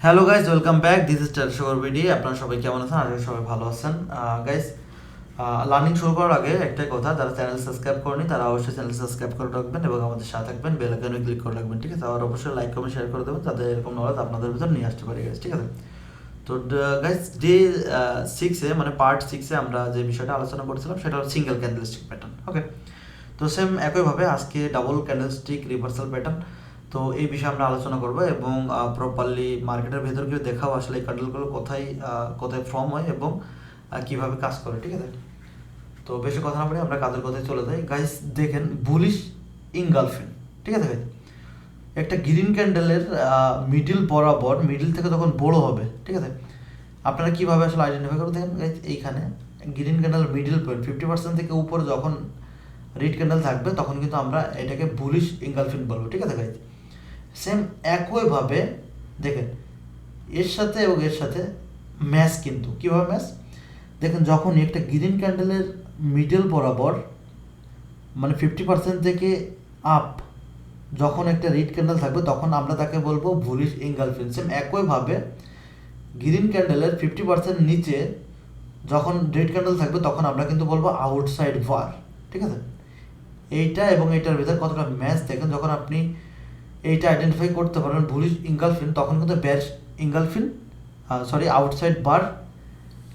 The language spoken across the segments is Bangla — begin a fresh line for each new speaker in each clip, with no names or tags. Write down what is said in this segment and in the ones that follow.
Hello guys, welcome back. This is টেলশোর ভিডিও। আপনারা সবাই কেমন আছেন? আশা করি সবাই ভালো আছেন। গাইজ, লার্নিং শুরু করার আগে একটাই কথা, যারা চ্যানেল সাবস্ক্রাইব করেনি তারা অবশ্যই চ্যানেল সাবস্ক্রাইব করে রাখবেন এবং আমাদের সাথে থাকবেন, বেল আইকনে ক্লিক করে রাখবেন, ঠিক আছে? আর অবশ্যই লাইক কমেন্ট শেয়ার করে দেবেন, যাতে এরকম নলেজ আপনাদের ভিতর নিয়ে আসতে পারি গাইজ, ঠিক আছে? তো গাইজ, ডে 6-এ মানে পার্ট 6-এ আমরা যে বিষয়টা আলোচনা করছিলাম সেটা হলো সিঙ্গেল ক্যান্ডেলস্টিক প্যাটার্ন। ওকে, তো সেম একইভাবে আজকে ডাবল ক্যান্ডেলস্টিক রিভার্সাল প্যাটার্ন। তো এই বিষয়ে আমরা আলোচনা করব এবং প্রপারলি মার্কেটের ভেতর গিয়ে দেখাও আসলে এই ক্যান্ডেলগুলো কোথায় কোথায় ফর্ম হয় এবং কিভাবে কাজ করে, ঠিক আছে? তো বেশি কথা না বলে আমরা কাজের কথায় চলে যাই। গাইস দেখেন, বুলিশ ইনগালফিন, ঠিক আছে গাইস? একটা গ্রিন ক্যান্ডেলের মিডিল বরাবর, মিডিল থেকে যখন বড় হবে, ঠিক আছে, আপনারা কীভাবে আসলে আইডেন্টিফাই করবেন? দেখেন গাইস, এইখানে গ্রিন ক্যান্ডেল মিডিল পয়েন্ট 50% থেকে উপরে যখন রেড ক্যান্ডেল থাকবে তখন কিন্তু আমরা এটাকে বুলিশ ইনগালফিন বলবো, ঠিক আছে গাইস? সেম একইভাবে দেখেন, এর সাথে এবং এর সাথে ম্যাচ, কিন্তু কীভাবে ম্যাচ দেখেন, যখন একটা গ্রিন ক্যান্ডেলের মিডল বরাবর মানে 50% থেকে আপ যখন একটা রেড ক্যান্ডেল থাকবে তখন আমরা তাকে বলবো বুলিশ ইনগালফিন। সেম একইভাবে গ্রিন ক্যান্ডেলের 50% নিচে যখন রেড ক্যান্ডেল থাকবে তখন আমরা কিন্তু বলবো আউটসাইড বার, ঠিক আছে? এইটা এবং এইটার ভিতরে কতটা ম্যাচ দেখেন, যখন আপনি এইটা আইডেন্টিফাই করতে পারবেন বুলিশ ইনগালফিন, তখন কিন্তু বেয়ারিশ ইনগালফিন আউটসাইড বার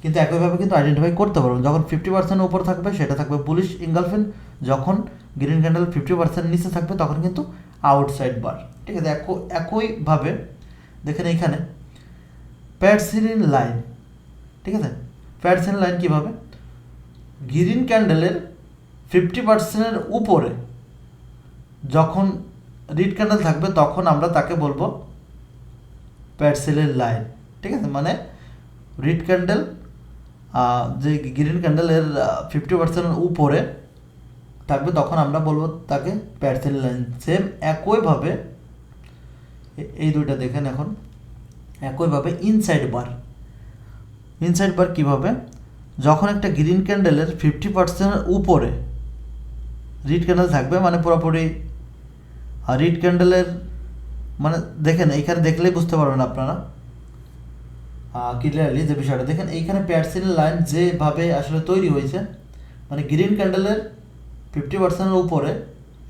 কিন্তু একইভাবে কিন্তু আইডেন্টিফাই করতে পারবেন। যখন 50% উপর থাকবে সেটা থাকবে বুলিশ ইনগালফিন, যখন গ্রিন ক্যান্ডেল 50% নিচে থাকবে তখন কিন্তু আউটসাইড বার, ঠিক আছে? একইভাবে দেখেন এইখানে প্যাডসিলিন লাইন, ঠিক আছে? প্যাডসিলিন লাইন কীভাবে, গ্রিন ক্যান্ডেলের 50%-এর উপরে যখন রেড ক্যান্ডেল থাকবে তখন আমরা তাকে বলবো প্যাডসিলিন লাইন, ঠিক আছে? মানে রেড ক্যান্ডেল যে গ্রিন ক্যান্ডেলের 50%-এর উপরে থাকবে তখন আমরা বলবো তাকে প্যাডসিলিন লাইন। সেম একইভাবে এই দুইটা দেখেন এখন, একইভাবে ইনসাইড বার কীভাবে, যখন একটা গ্রিন ক্যান্ডেলের 50%-এর উপরে রেড ক্যান্ডেল থাকবে মানে পুরোপুরি রেড ক্যান্ডেলের মানে দেখেন এইখানে দেখলেই বুঝতে পারবেন আপনারা ক্লিয়ারলি যে বিষয়টা। দেখেন এইখানে প্যাডসিলিন লাইন যেভাবে আসলে তৈরি হয়েছে, মানে গ্রিন ক্যান্ডেলের 50%-এর উপরে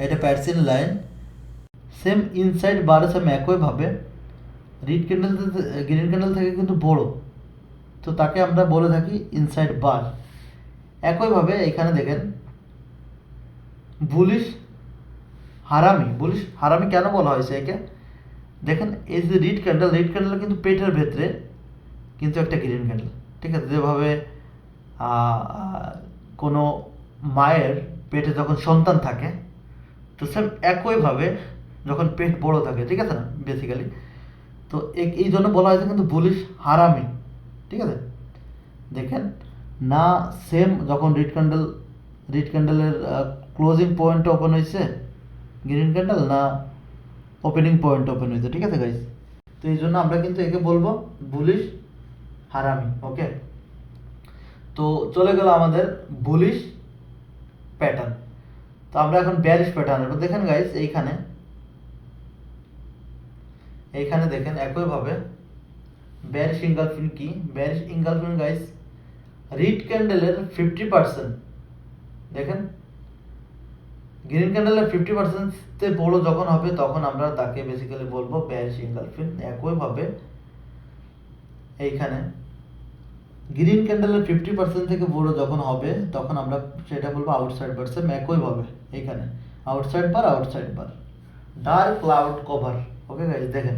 এটা প্যাডসিলিন লাইন। সেম ইনসাইড বারও সেম একইভাবে রেড ক্যান্ডেল গ্রিন ক্যান্ডেল থেকে কিন্তু বড়, তো তাকে আমরা বলে থাকি ইনসাইড বার। একইভাবে এখানে দেখেন বুলিশ হারামি কেন বলা হয়েছে একে, দেখেন এই যে রেড ক্যান্ডেল কিন্তু পেটের ভেতরে কিন্তু একটা গ্রিন ক্যান্ডেল, ঠিক আছে? যেভাবে কোনো মায়ের পেটে যখন সন্তান থাকে, তো সেম একইভাবে যখন পেট বড় থাকে, ঠিক আছে না, বেসিক্যালি তো এই জন্য বলা হয়েছে কিন্তু বুলিশ হারামি, ঠিক আছে? দেখেন না, সেম যখন রেড ক্যান্ডেলের ক্লোজিং পয়েন্ট ওপেন হয়েছে গ্রিন ক্যান্ডেল, না ওপেনিং পয়েন্ট ওপেন হয়েছে, ঠিক আছে গাইস? তো এই জন্য আমরা কিন্তু একে বলবো বুলিশ হারামি। ওকে, তো চলে গেল আমাদের বুলিশ প্যাটার্ন। তো আমরা এখন বেয়ারিশ প্যাটার্ন। এবার দেখেন গাইস, এইখানে দেখেন একইভাবে বেয়ারিশ ইনগালফিন কি, বেয়ারিশ ইনগালফিন গাইস রেড ক্যান্ডেলের 50%, দেখেন গ্রিন ক্যান্ডেলের 50%-তে বড় যখন হবে তখন আমরা তাকে বেসিক্যালি বলবো বেয়ারিশ ইনগালফিন। একইভাবে এইখানে গ্রিন ক্যান্ডেলের 50% থেকে বড় যখন হবে তখন আমরা সেটা বলবো আউটসাইড বার। সেম একইভাবে এইখানে আউটসাইড বার dark cloud cover. Okay guys, দেখেন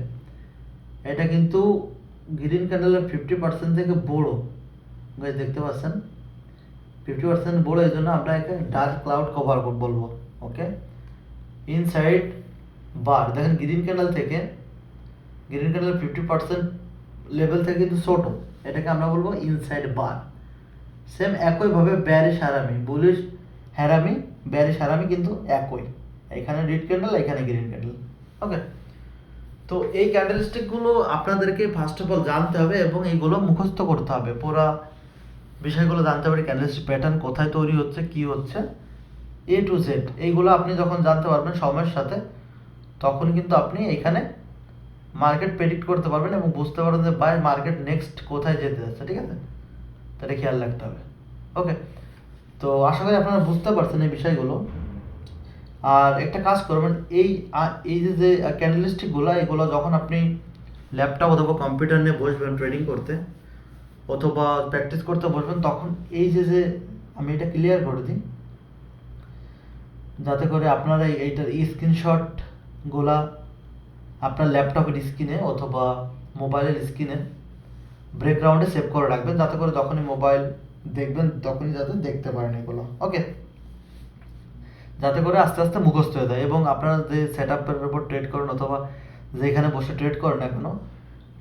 এটা কিন্তু গ্রিন ক্যান্ডেলের 50% থেকে বড় গাইস, দেখতে পাচ্ছেন 50% বড়, এই জন্য আমরা একে ডার্ক ক্লাউড কভার বলবো। ওকে, ইনসাইড বার দেখেন গ্রিন ক্যান্ডেল 50% লেভেল থেকে কিন্তু ছোট, এটাকে আমরা বলবো ইনসাইড বার। সেম একইভাবে বেয়ারিশ হারামি, বুলিশ হারামি, বেয়ারিশ হারামি কিন্তু একই, এখানে রেড ক্যান্ডেল, এখানে গ্রিন ক্যান্ডেল। ওকে, তো এই ক্যান্ডেলস্টিকগুলো আপনাদেরকে ফার্স্ট অফ অল জানতে হবে এবং এইগুলো মুখস্থ করতে হবে, পুরো বিষয়গুলো জানতে হবে। ক্যান্ডেলস্টিক প্যাটার্ন কোথায় তৈরি হচ্ছে, কি হচ্ছে, এ টু জেড এইগুলো আপনি যখন জানতে পারবেন সময়ের সাথে, তখন কিন্তু আপনি এখানে মার্কেট প্রেডিক্ট করতে পারবেন এবং বুঝতে পারবেন যে ভাই মার্কেট নেক্সট কোথায় যেতে যাচ্ছে, ঠিক আছে? তাহলে খেয়াল রাখতে হবে। ওকে, তো আশা করি আপনারা বুঝতে পারছেন এই বিষয়গুলো। আর একটা কাজ করবেন, এই যে ক্যান্ডেলস্টিকগুলো, এগুলো যখন আপনি ল্যাপটপ অথবা কম্পিউটার নিয়ে বসবেন ট্রেডিং করতে অথবা প্র্যাকটিস করতে বসবেন, তখন এই যে আমি এটা ক্লিয়ার করে দিই যাতে করে আপনারা এইটার স্ক্রিনশটগুলা আপনার ল্যাপটপের স্ক্রিনে অথবা মোবাইলের স্ক্রিনে ব্যাকগ্রাউন্ডে সেভ করে রাখবেন, যাতে করে যখনই মোবাইল দেখবেন তখনই যাতে দেখতে পারেন এগুলো। ওকে, যাতে করে আস্তে আস্তে মুখস্থ হয়ে যায় এবং আপনারা যে সেট আপের উপর ট্রেড করেন অথবা যেখানে বসে ট্রেড করেন এখনও,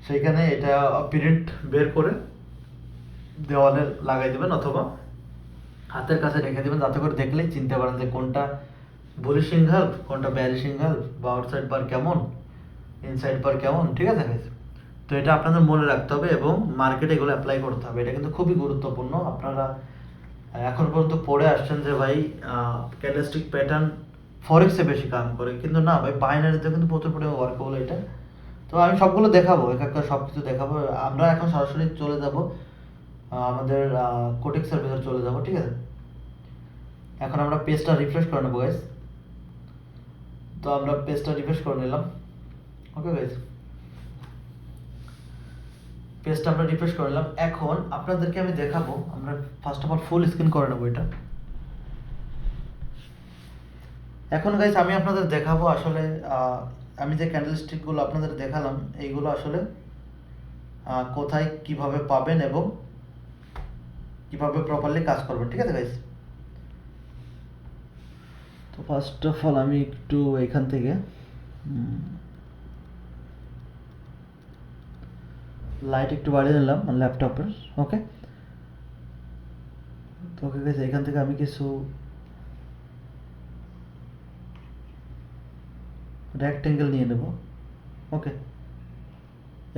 সেইখানে এটা প্রিন্ট বের করে দেওয়ালে লাগাই দেবেন অথবা হাতের কাছে রেখে দেবেন, যাতে করে দেখলেই চিনতে পারেন যে কোনটা বুলিশ সিগন্যাল, কোনটা বেয়ারিশ সিগন্যাল, বা আউটসাইড বার কেমন, ইনসাইড বার কেমন, ঠিক আছে? তো এটা আপনাদের মনে রাখতে হবে এবং মার্কেটে এগুলো অ্যাপ্লাই করতে হবে। এটা কিন্তু খুবই গুরুত্বপূর্ণ। আপনারা এখন পর্যন্ত পড়ে আসছেন যে ভাই ক্যান্ডেলস্টিক প্যাটার্ন ফরেক্সে বেশি কাম করে, কিন্তু না ভাই, বাইনারিতে কিন্তু প্রচুর পরিমাণে ওয়ার্কেবল এটা। তো আমি সবগুলো দেখাবো, এক একটা সব কিছু দেখাবো। আমরা এখন সরাসরি চলে যাব আমাদের কোটেক্সের ভেতর চলে যাব, ঠিক আছে? এখন আমরা পেজটা রিফ্রেশ করে নেবো গাইস। তো আমরা পেজটা রিফ্রেশ করে নিলাম। ওকে গাইস, পেজটা আমরা রিফ্রেশ করে নিলাম। এখন আপনাদেরকে আমি দেখাবো, আমরা first of all full screen করে নেবো এটা। এখন গাইস আমি আপনাদের দেখাবো আসলে আমি যে ক্যান্ডেলস্টিকগুলো আপনাদের দেখালাম এইগুলো আসলে কোথায় কিভাবে পাবেন এবং কিভাবে প্রপারলি কাজ করবেন, ঠিক আছে গাইস? তো ফার্স্ট অফ অল আমি একটু এখান থেকে লাইট একটু বাড়িয়ে নিলাম ল্যাপটপের। ওকে, তো ওকে গাইস, এখান থেকে আমি কিছু রেক্টেঙ্গেল নিয়ে নেব। ওকে,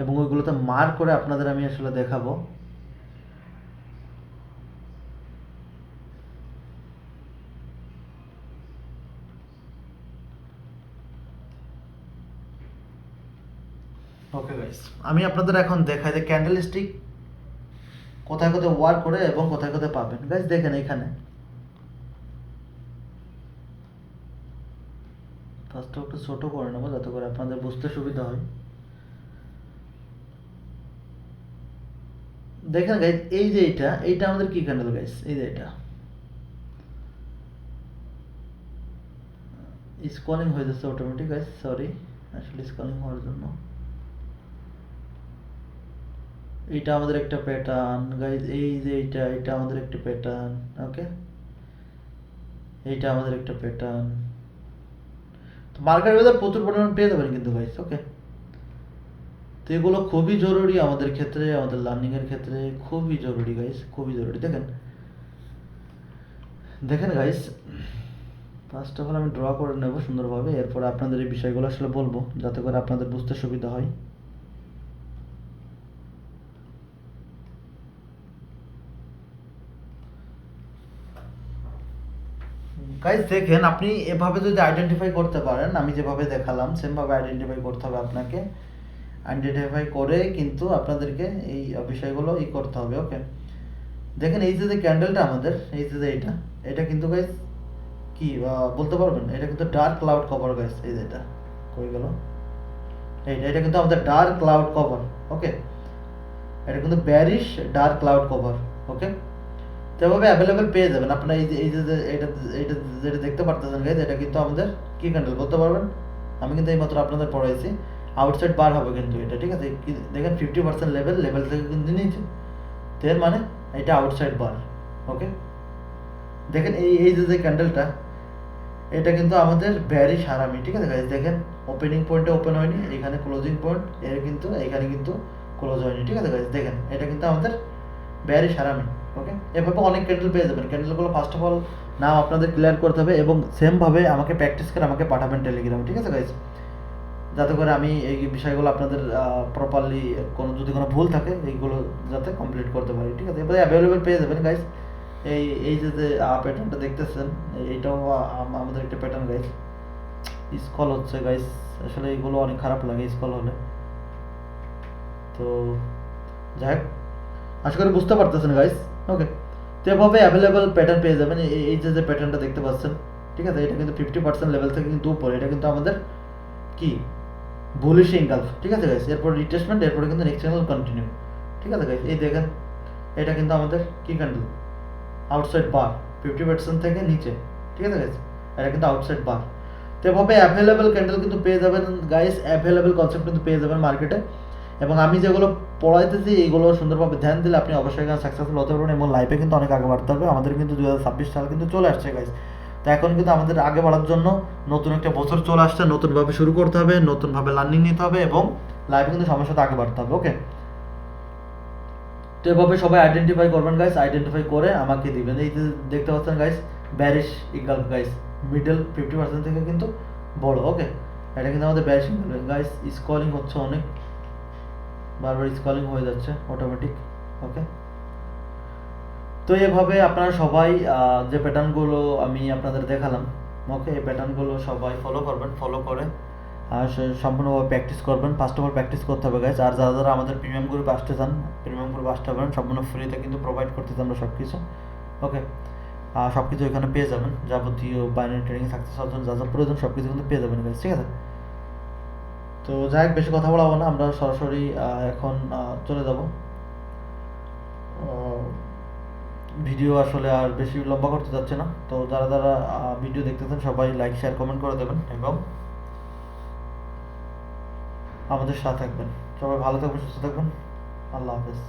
এবং ওইগুলোতে মার্ক করে আপনাদের আমি আসলে দেখাবো। ওকে গাইস, আমি আপনাদের এখন দেখাই যে ক্যান্ডেলস্টিক কোথায় কোথায় ওয়ার্ক করে এবং কোথায় কোথায় পাবেন। গাইস দেখেন এখানে ফার্স্ট একটু ছোটো করে নেবো যাতে করে আপনাদের বুঝতে সুবিধা হয়। দেখেন গাইস, এই যে এইটা আমাদের কি ক্যান্ডেল গাইস, এই যে এটা স্কলিং হয়ে যাচ্ছে অটোমেটিক গাইস, সরি, আসলে স্কলিং হওয়ার জন্য। এইটা আমাদের একটা প্যাটার্ন গাইস, এই যে এটা আমাদের একটা প্যাটার্ন। ওকে, এইটা আমাদের একটা প্যাটার্ন। তো মার্কেট ওয়েদার প্রচুর পরিমাণ পেয়ে যাবেন কিন্তু গাইস। ওকে, তো এগুলো খুবই জরুরি আমাদের ক্ষেত্রে, আমাদের লার্নিং এর ক্ষেত্রে খুবই জরুরি গাইস, খুবই জরুরি। দেখেন দেখেন গাইস, ফার্স্ট অফ অল আমি ড্র করে নেব সুন্দরভাবে, এরপর আপনাদের এই বিষয়গুলো আসলে বলবো যাতে করে আপনাদের বুঝতে সুবিধা হয়। গাইস দেখেন, আপনি এভাবে যদি আইডেন্টিফাই করতে পারেন, আমি যেভাবে দেখালাম সেমভাবে আইডেন্টিফাই করতে হবে আপনাকে। আইডেন্টিফাই করে কিন্তু আপনাদেরকে এই বিষয়গুলো করতে হবে। ওকে, দেখেন এই যে ক্যান্ডেলটা আমাদের, এই যে এটা কিন্তু গাইস কি বলতে পারবেন, এটা কিন্তু ডার্ক ক্লাউড কভার গাইস। এই যে এটা কই গেল, এটা কিন্তু আমাদের ডার্ক ক্লাউড কভার। ওকে, এটা কিন্তু ব্যারিশ ডার্ক ক্লাউড কভার। ওকে, তো এভাবে অ্যাভেলেবেল পেয়ে যাবেন আপনারা। এই যে এটা এটা যেটা দেখতে পারতেছেন গাইস, এটা কিন্তু আমাদের কি ক্যান্ডেল বলতে পারবেন? আমি কিন্তু এইমাত্র আপনাদের পড়াইছি, আউটসাইড বার হবে কিন্তু এটা, ঠিক আছে? দেখেন 50% লেভেল থেকে কিন্তু নিয়েছে, তো এর মানে এটা আউটসাইড বার। ওকে, দেখেন এই যে ক্যান্ডেলটা, এটা কিন্তু আমাদের ব্যারিশ হারামি, ঠিক আছে গাইস? দেখেন ওপেনিং পয়েন্টে ওপেন হয়নি, এখানে ক্লোজিং পয়েন্ট এর কিন্তু এখানে কিন্তু ক্লোজ হয়নি, ঠিক আছে গাইস? দেখেন এটা কিন্তু আমাদের ব্যারিশ হারামি। ওকে, এভাবে অনেক ক্যান্ডেল পেয়ে যাবেন। ক্যান্ডেলগুলো ফার্স্ট অফ অল নাম আপনাদের ক্লিয়ার করতে হবে এবং সেমভাবে আমাকে প্র্যাকটিস করে আমাকে পাঠাবেন টেলিগ্রামে, ঠিক আছে গাইস? যাতে করে আমি এই বিষয়গুলো আপনাদের প্রপারলি যদি কোনো ভুল থাকে এইগুলো যাতে কমপ্লিট করতে পারি, ঠিক আছে? এবারে অ্যাভেলেবেল পেয়ে যাবেন গাইস। এই যে প্যাটার্নটা দেখতেছেন, এইটাও আমাদের একটা প্যাটার্ন গাইস। স্কল হচ্ছে গাইস, আসলে এইগুলো অনেক খারাপ লাগে স্কল হলে। তো যাই হোক, আশা করি বুঝতে পারতেছেন গাইস। ওকে, তো এভাবে অ্যাভেলেবল প্যাটার্ন পেয়ে যাবেন। এই যে প্যাটার্নটা দেখতে পাচ্ছেন, ঠিক আছে, এটা কিন্তু 50% লেভেল থেকে কিন্তু উপরে, এটা কিন্তু আমাদের কি বুলিশ ইনগালফ, ঠিক আছে গাইস। এরপর রিট্রেসমেন্ট, এরপরে কিন্তু নেক্সট ক্যান্ডেল কন্টিনিউ, ঠিক আছে গাইস। এই দেখেন, এটা কিন্তু আমাদের কি ক্যান্ডেল, আউটসাইড বার, 50% থেকে নিচে, ঠিক আছে গাইস, এটা কিন্তু আউটসাইড বার। তো এভাবে অ্যাভেলেবেল ক্যান্ডেল কিন্তু পেয়ে যাবেন গাইস, অ্যাভেলেবেল কনসেপ্ট কিন্তু পেয়ে যাবেন মার্কেটে। এবং আমি যেগুলো পড়াইতেছি এইগুলো সুন্দরভাবে ধ্যান দিলে আপনি অবশ্যই এখানে সাকসেসফুল হতে পারবেন এবং লাইফে কিন্তু অনেক আগে বাড়তে হবে। আমাদের কিন্তু 2026 সাল কিন্তু চলে আসছে গাইস। তো এখন কিন্তু আমাদের আগে বাড়ার জন্য নতুন একটা বছর চলে আসছে, নতুনভাবে শুরু করতে হবে, নতুনভাবে লার্নিং নিতে হবে এবং লাইফে কিন্তু সময়ের সাথে আগে বাড়তে হবে। ওকে, তো এভাবে সবাই আইডেন্টিফাই করবেন গাইস, আইডেন্টিফাই করে আমাকে দিবেন। এই যে দেখতে পাচ্ছেন guys, bearish equal guys, middle 50% থেকে কিন্তু বড়। ওকে, এটা কিন্তু আমাদের ব্যারিশ ইগাল গাইস। স্কলিং হচ্ছে অনেক, বারবার স্কলিং হয়ে যাচ্ছে অটোমেটিক। ওকে, তো এভাবে আপনারা সবাই যে প্যাটার্নগুলো আমি আপনাদের দেখালাম, ওকে, এই প্যাটার্নগুলো সবাই ফলো করবেন, ফলো করে আর সম্পূর্ণভাবে প্র্যাকটিস করবেন। ফার্স্ট অফ অল প্র্যাকটিস করতে হবে গাইজ। আর যারা যারা আমাদের প্রিমিয়াম গ্রুপে আসতে চান, প্রিমিয়াম গ্রুপে আসতে পারেন, সম্পূর্ণ ফ্রিতে কিন্তু প্রোভাইড করতেছি আমরা সব কিছু। ওকে, সব কিছু এখানে পেয়ে যাবেন, যাবতীয় বাইনারি ট্রেডিং সাকসেস হওয়ার জন্য যা যা প্রয়োজন সব কিছু কিন্তু পেয়ে যাবেন গাইজ, ঠিক আছে। তো যাই হোক, বেশি কথা বলাবো না, আমরা সরাসরি এখন চলে যাব। ভিডিও আসলে আর বেশি লম্বা করতে যাচ্ছে না। তো যারা যারা ভিডিও দেখতেছেন সবাই লাইক শেয়ার কমেন্ট করে দেবেন এবং আমাদের সাথে থাকবেন। সবাই ভালো থাকবেন, সুস্থ থাকবেন। আল্লাহ হাফেজ।